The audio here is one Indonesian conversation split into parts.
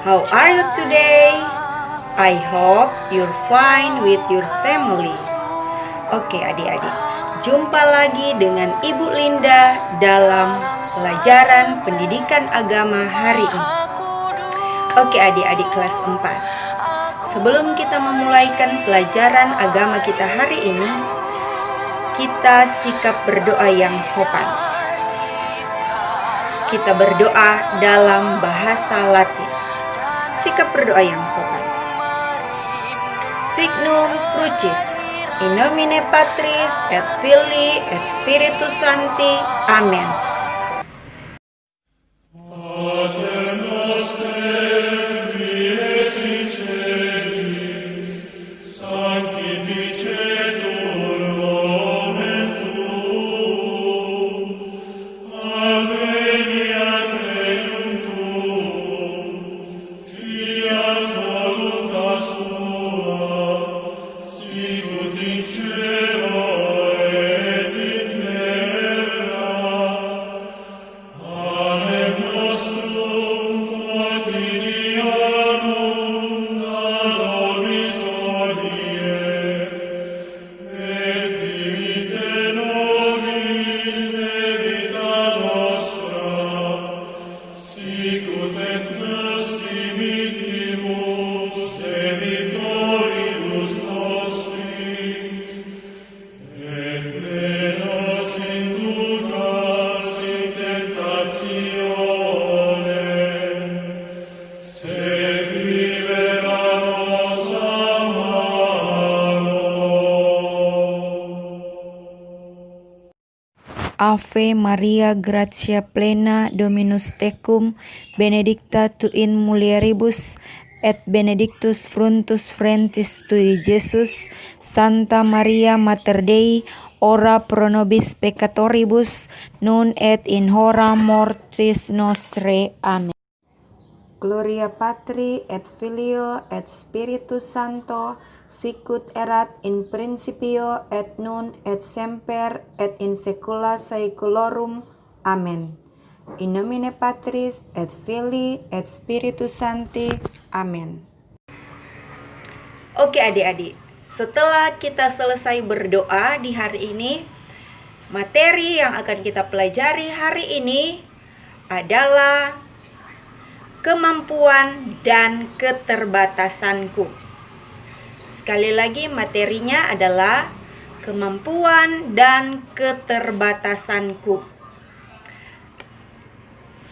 How are you today? I hope you're fine with your family. Oke adik-adik, jumpa lagi dengan Ibu Linda dalam pelajaran pendidikan agama hari ini. Oke adik-adik kelas 4. Sebelum kita memulaikan pelajaran agama kita hari ini, kita sikap berdoa yang sopan. Kita berdoa dalam bahasa Latin. Sikap berdoa yang sopan. Signum Crucis, in nomine Patris et Filii et Spiritus Sancti. Amen. Ave Maria, gratia plena, Dominus tecum, benedicta tu in mulieribus, et benedictus fructus ventris tui, Jesus. Santa Maria Mater Dei, ora pro nobis peccatoribus, nun et in hora mortis nostrae. Amen. Gloria Patri et Filio et Spiritus Sancto, sicut erat in principio et nun et semper et in saecula saeculorum. Amen. In nomine Patris et Filii et Spiritus Sancti. Amen. Oke adik-adik, setelah kita selesai berdoa di hari ini, materi yang akan kita pelajari hari ini adalah kemampuan dan keterbatasanku. Sekali lagi materinya adalah kemampuan dan keterbatasanku.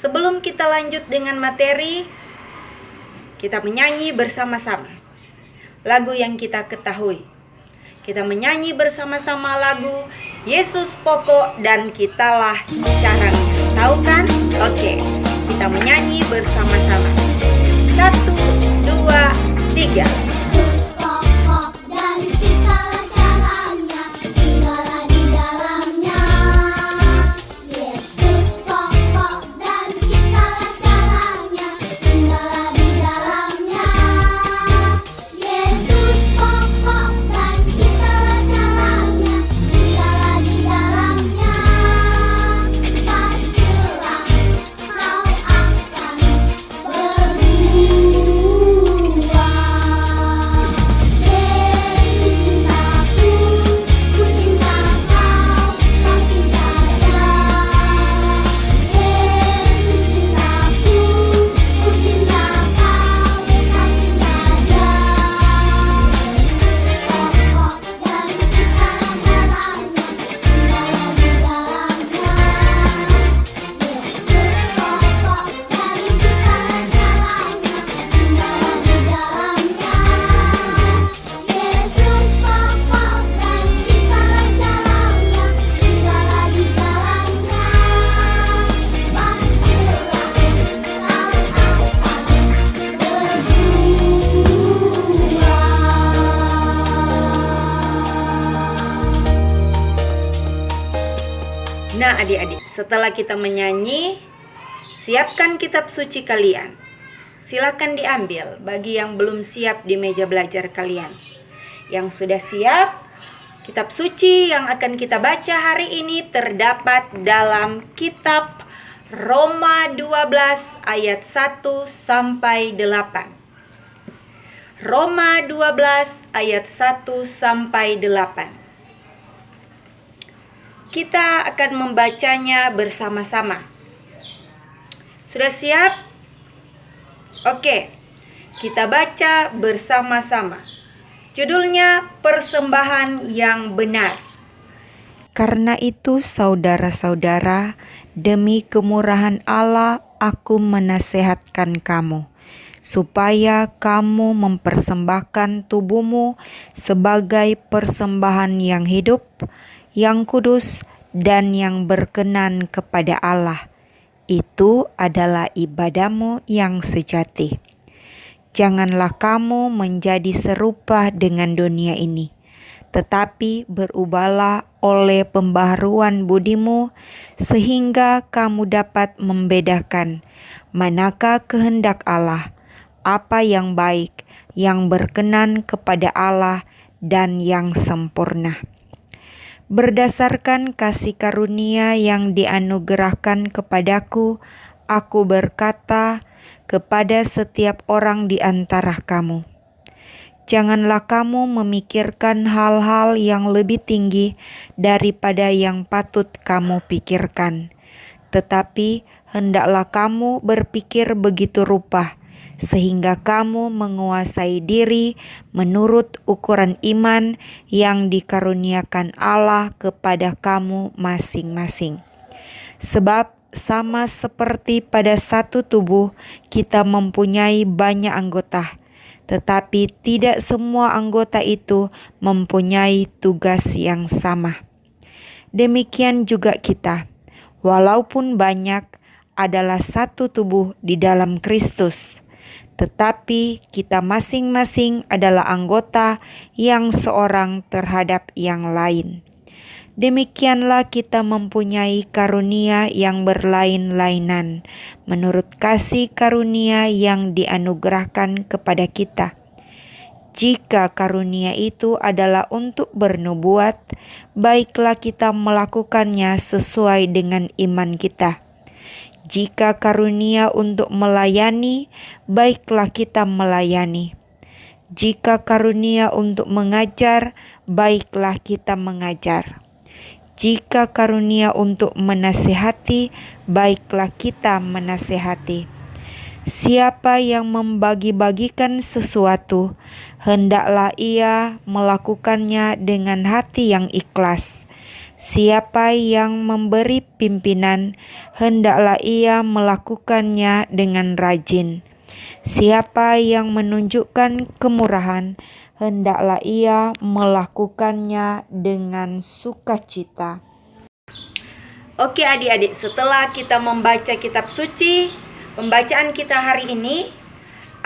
Sebelum kita lanjut dengan materi, kita menyanyi bersama-sama lagu yang kita ketahui. Kita menyanyi bersama-sama lagu Yesus Pokok dan Kitalah Caranya. Tahu kan? Oke, kita menyanyi bersama-sama. 1, 2, 3. Nah adik-adik, setelah kita menyanyi, siapkan kitab suci kalian. Silakan diambil bagi yang belum siap di meja belajar kalian. Yang sudah siap, kitab suci yang akan kita baca hari ini terdapat dalam kitab Roma 12 ayat 1 sampai 8. Roma 12 ayat 1 sampai 8. Kita akan membacanya bersama-sama. Sudah siap? Oke, kita baca bersama-sama. Judulnya Persembahan yang Benar. Karena itu, saudara-saudara, demi kemurahan Allah, aku menasehatkan kamu, supaya kamu mempersembahkan tubuhmu sebagai persembahan yang hidup, yang kudus, dan yang berkenan kepada Allah. Itu adalah ibadahmu yang sejati. Janganlah kamu menjadi serupa dengan dunia ini, tetapi berubahlah oleh pembaharuan budimu, sehingga kamu dapat membedakan manakah kehendak Allah, apa yang baik, yang berkenan kepada Allah, dan yang sempurna. Berdasarkan kasih karunia yang dianugerahkan kepadaku, aku berkata kepada setiap orang di antara kamu, janganlah kamu memikirkan hal-hal yang lebih tinggi daripada yang patut kamu pikirkan. Tetapi hendaklah kamu berpikir begitu rupa, sehingga kamu menguasai diri menurut ukuran iman yang dikaruniakan Allah kepada kamu masing-masing. Sebab sama seperti pada satu tubuh, kita mempunyai banyak anggota, tetapi tidak semua anggota itu mempunyai tugas yang sama. Demikian juga kita, walaupun banyak, adalah satu tubuh di dalam Kristus, tetapi kita masing-masing adalah anggota yang seorang terhadap yang lain. Demikianlah kita mempunyai karunia yang berlain-lainan, menurut kasih karunia yang dianugerahkan kepada kita. Jika karunia itu adalah untuk bernubuat, baiklah kita melakukannya sesuai dengan iman kita. Jika karunia untuk melayani, baiklah kita melayani. Jika karunia untuk mengajar, baiklah kita mengajar. Jika karunia untuk menasihati, baiklah kita menasihati. Siapa yang membagi-bagikan sesuatu, hendaklah ia melakukannya dengan hati yang ikhlas. Siapa yang memberi pimpinan, hendaklah ia melakukannya dengan rajin. Siapa yang menunjukkan kemurahan, hendaklah ia melakukannya dengan sukacita. Oke adik-adik, setelah kita membaca kitab suci, pembacaan kita hari ini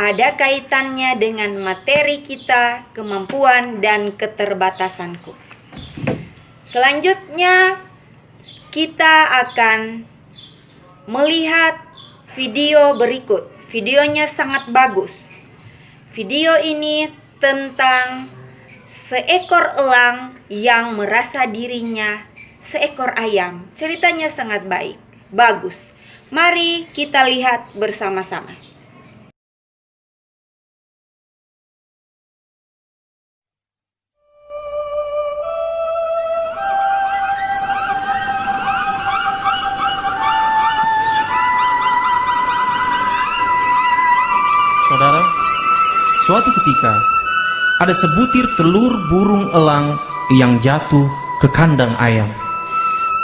ada kaitannya dengan materi kita, kemampuan dan keterbatasanku. Selanjutnya kita akan melihat video berikut. Videonya sangat bagus. Video ini tentang seekor elang yang merasa dirinya seekor ayam. Ceritanya sangat bagus. Mari kita lihat bersama-sama. Saudara, suatu ketika ada sebutir telur burung elang yang jatuh ke kandang ayam.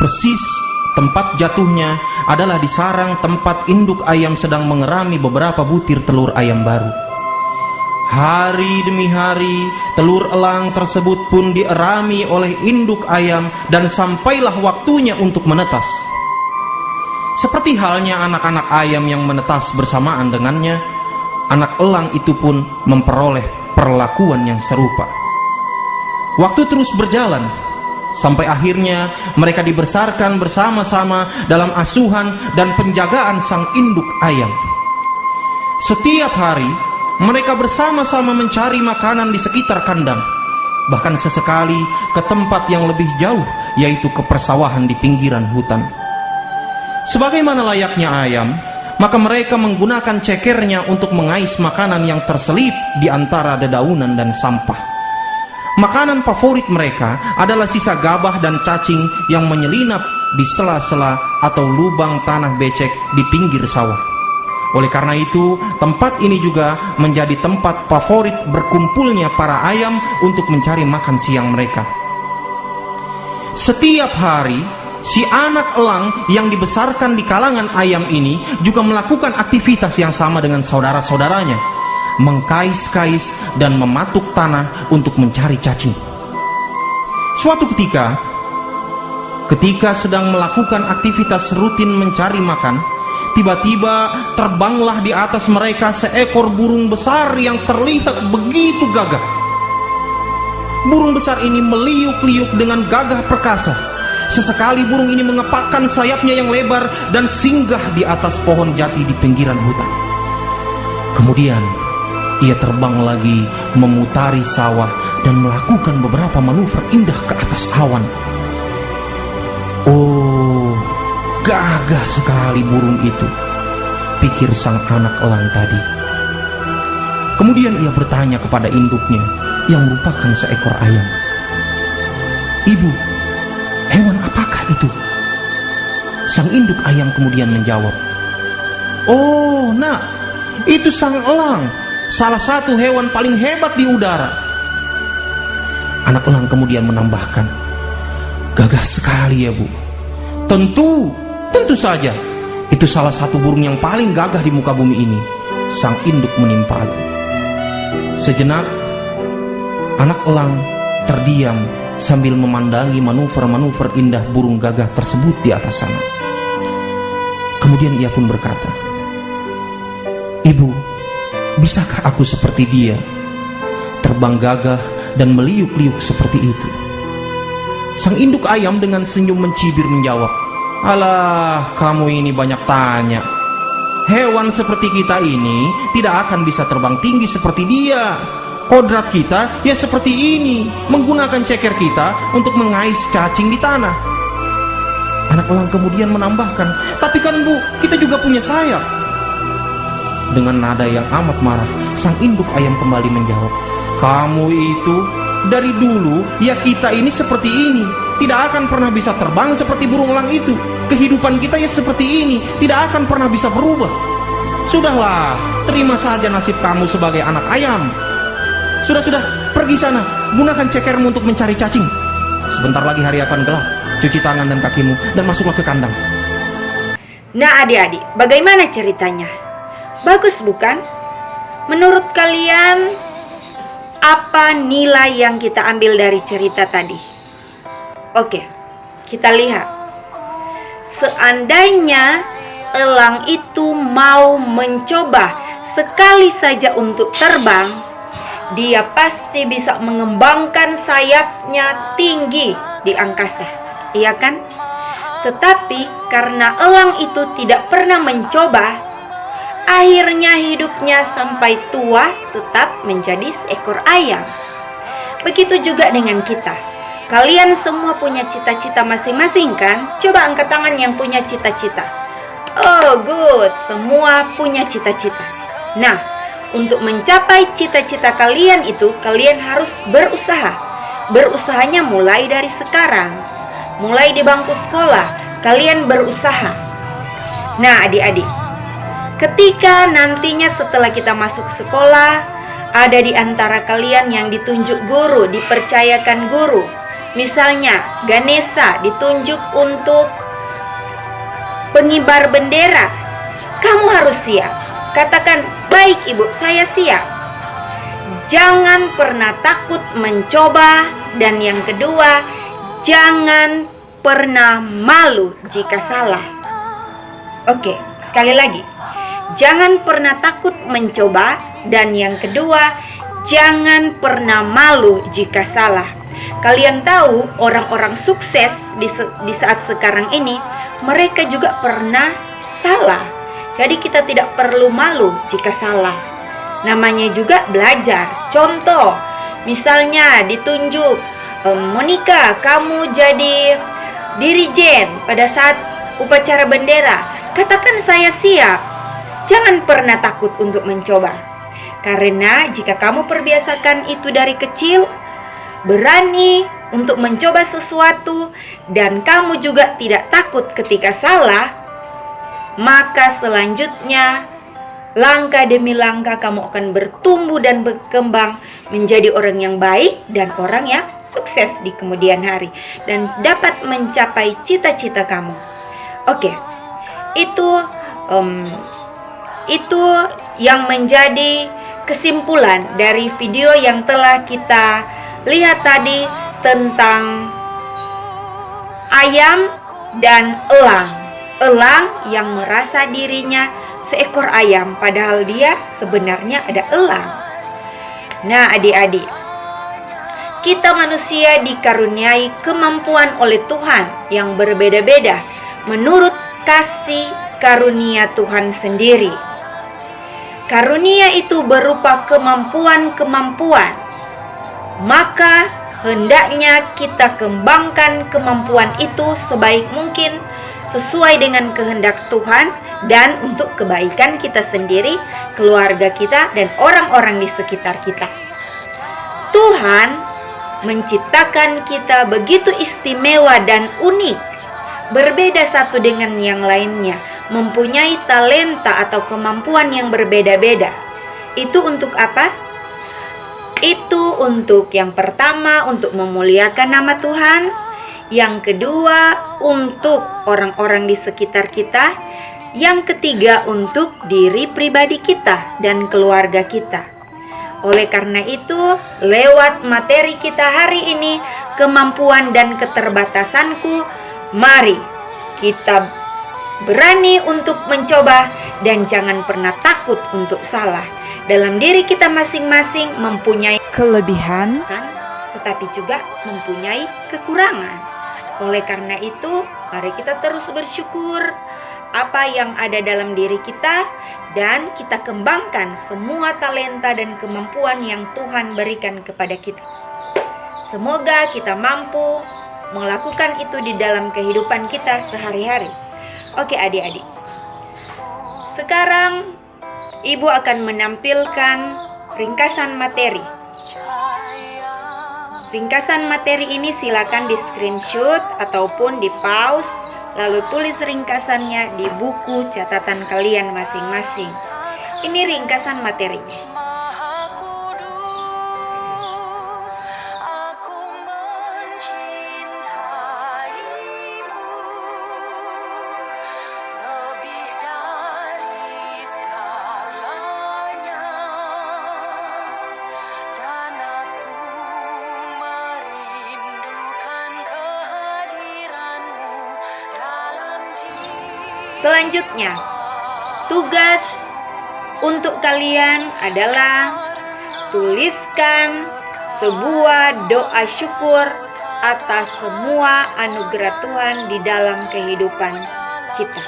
Persis tempat jatuhnya adalah di sarang tempat induk ayam sedang mengerami beberapa butir telur ayam baru. Hari demi hari, telur elang tersebut pun dierami oleh induk ayam dan sampailah waktunya untuk menetas. Seperti halnya anak-anak ayam yang menetas bersamaan dengannya, anak elang itu pun memperoleh perlakuan yang serupa. Waktu terus berjalan, sampai akhirnya mereka dibesarkan bersama-sama dalam asuhan dan penjagaan sang induk ayam. Setiap hari, mereka bersama-sama mencari makanan di sekitar kandang, bahkan sesekali ke tempat yang lebih jauh, yaitu ke persawahan di pinggiran hutan. Sebagaimana layaknya ayam, maka mereka menggunakan cekernya untuk mengais makanan yang terselip di antara dedaunan dan sampah. Makanan favorit mereka adalah sisa gabah dan cacing yang menyelinap di sela-sela atau lubang tanah becek di pinggir sawah. Oleh karena itu, tempat ini juga menjadi tempat favorit berkumpulnya para ayam untuk mencari makan siang mereka. Setiap hari, si anak elang yang dibesarkan di kalangan ayam ini juga melakukan aktivitas yang sama dengan saudara-saudaranya, mengkais-kais dan mematuk tanah untuk mencari cacing. Suatu ketika sedang melakukan aktivitas rutin mencari makan, tiba-tiba terbanglah di atas mereka seekor burung besar yang terlihat begitu gagah. Burung besar ini meliuk-liuk dengan gagah perkasa. Sesekali burung ini mengepakkan sayapnya yang lebar dan singgah di atas pohon jati di pinggiran hutan. Kemudian ia terbang lagi memutari sawah dan melakukan beberapa manuver indah ke atas awan. Oh, gagah sekali burung itu, pikir sang anak elang tadi. Kemudian ia bertanya kepada induknya yang merupakan seekor ayam. "Ibu, hewan apakah itu?" Sang induk ayam kemudian menjawab, "Oh, nak, itu sang elang, salah satu hewan paling hebat di udara." Anak elang kemudian menambahkan, "Gagah sekali ya, Bu. Tentu saja, itu salah satu burung yang paling gagah di muka bumi ini." Sang induk menimpali. Sejenak, anak elang terdiam sambil memandangi manuver-manuver indah burung gagah tersebut di atas sana. Kemudian ia pun berkata, "Ibu, bisakah aku seperti dia, terbang gagah dan meliuk-liuk seperti itu?" Sang induk ayam dengan senyum mencibir menjawab, "Alah, kamu ini banyak tanya. Hewan seperti kita ini tidak akan bisa terbang tinggi seperti dia. Kodrat kita ya seperti ini, menggunakan ceker kita untuk mengais cacing di tanah." Anak elang kemudian menambahkan, "Tapi kan, Bu, kita juga punya sayap." Dengan nada yang amat marah, sang induk ayam kembali menjawab, "Kamu itu dari dulu ya kita ini seperti ini, tidak akan pernah bisa terbang seperti burung elang itu. Kehidupan kita ya seperti ini, tidak akan pernah bisa berubah. Sudahlah, terima saja nasib kamu sebagai anak ayam. Sudah, pergi sana, gunakan cekermu untuk mencari cacing. Sebentar lagi hari akan gelap. Cuci tangan dan kakimu dan masuklah ke kandang." Nah adik-adik, bagaimana ceritanya? Bagus bukan? Menurut kalian, apa nilai yang kita ambil dari cerita tadi? Oke, kita lihat. Seandainya elang itu mau mencoba sekali saja untuk terbang, dia pasti bisa mengembangkan sayapnya tinggi di angkasa, iya kan? Tetapi karena elang itu tidak pernah mencoba, akhirnya hidupnya sampai tua tetap menjadi seekor ayam. Begitu juga dengan kita. Kalian semua punya cita-cita masing-masing kan? Coba angkat tangan yang punya cita-cita. Oh good, semua punya cita-cita. Nah, untuk mencapai cita-cita kalian itu, kalian harus berusaha. Berusahanya mulai dari sekarang. Mulai di bangku sekolah, kalian berusaha. Nah adik-adik, ketika nantinya setelah kita masuk sekolah, ada di antara kalian yang ditunjuk guru, dipercayakan guru. Misalnya Ganesha ditunjuk untuk pengibar bendera. Kamu harus siap. Katakan, "Baik Ibu, saya siap." Jangan pernah takut mencoba. Dan yang kedua, jangan pernah malu jika salah. Oke, sekali lagi. Jangan pernah takut mencoba. Dan yang kedua, jangan pernah malu jika salah. Kalian tahu orang-orang sukses di saat sekarang ini, mereka juga pernah salah. Jadi kita tidak perlu malu jika salah. Namanya juga belajar. Contoh, misalnya ditunjuk, "Monica, kamu jadi dirijen." Pada saat upacara bendera, katakan saya siap. Jangan pernah takut untuk mencoba. Karena jika kamu perbiasakan itu dari kecil, berani untuk mencoba sesuatu, dan kamu juga tidak takut ketika salah, maka selanjutnya langkah demi langkah kamu akan bertumbuh dan berkembang menjadi orang yang baik dan orang yang sukses di kemudian hari, dan dapat mencapai cita-cita kamu. Oke, itu yang menjadi kesimpulan dari video yang telah kita lihat tadi tentang ayam dan elang. Elang yang merasa dirinya seekor ayam, padahal dia sebenarnya ada elang. Nah, adik-adik, kita manusia dikaruniai kemampuan oleh Tuhan yang berbeda-beda menurut kasih karunia Tuhan sendiri. Karunia itu berupa kemampuan-kemampuan. Maka hendaknya kita kembangkan kemampuan itu sebaik mungkin sesuai dengan kehendak Tuhan dan untuk kebaikan kita sendiri, keluarga kita, dan orang-orang di sekitar kita. Tuhan menciptakan kita begitu istimewa dan unik, berbeda satu dengan yang lainnya, mempunyai talenta atau kemampuan yang berbeda-beda. Itu untuk apa? Itu untuk yang pertama, untuk memuliakan nama Tuhan. Yang kedua, untuk orang-orang di sekitar kita. Yang ketiga, untuk diri pribadi kita dan keluarga kita. Oleh karena itu, lewat materi kita hari ini, kemampuan dan keterbatasanku, mari kita berani untuk mencoba dan jangan pernah takut untuk salah. Dalam diri kita masing-masing mempunyai kelebihan, tetapi juga mempunyai kekurangan. Oleh karena itu, mari kita terus bersyukur apa yang ada dalam diri kita dan kita kembangkan semua talenta dan kemampuan yang Tuhan berikan kepada kita. Semoga kita mampu melakukan itu di dalam kehidupan kita sehari-hari. Oke adik-adik, sekarang Ibu akan menampilkan ringkasan materi. Ringkasan materi ini silakan di screenshot ataupun di pause, lalu tulis ringkasannya di buku catatan kalian masing-masing. Ini ringkasan materinya. Selanjutnya, tugas untuk kalian adalah tuliskan sebuah doa syukur atas semua anugerah Tuhan di dalam kehidupan kita.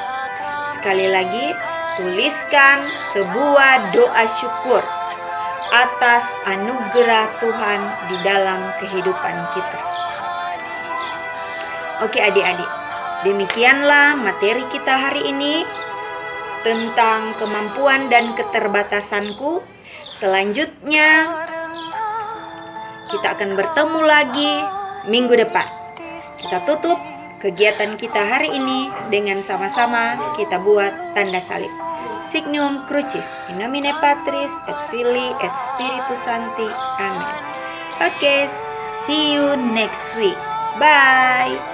Sekali lagi, tuliskan sebuah doa syukur atas anugerah Tuhan di dalam kehidupan kita. Oke adik-adik, demikianlah materi kita hari ini tentang kemampuan dan keterbatasanku. Selanjutnya kita akan bertemu lagi minggu depan. Kita tutup kegiatan kita hari ini dengan sama-sama kita buat tanda salib. Signum Crucis, in nomine Patris et Filii et Spiritus Sancti. Amen. Oke, see you next week. Bye.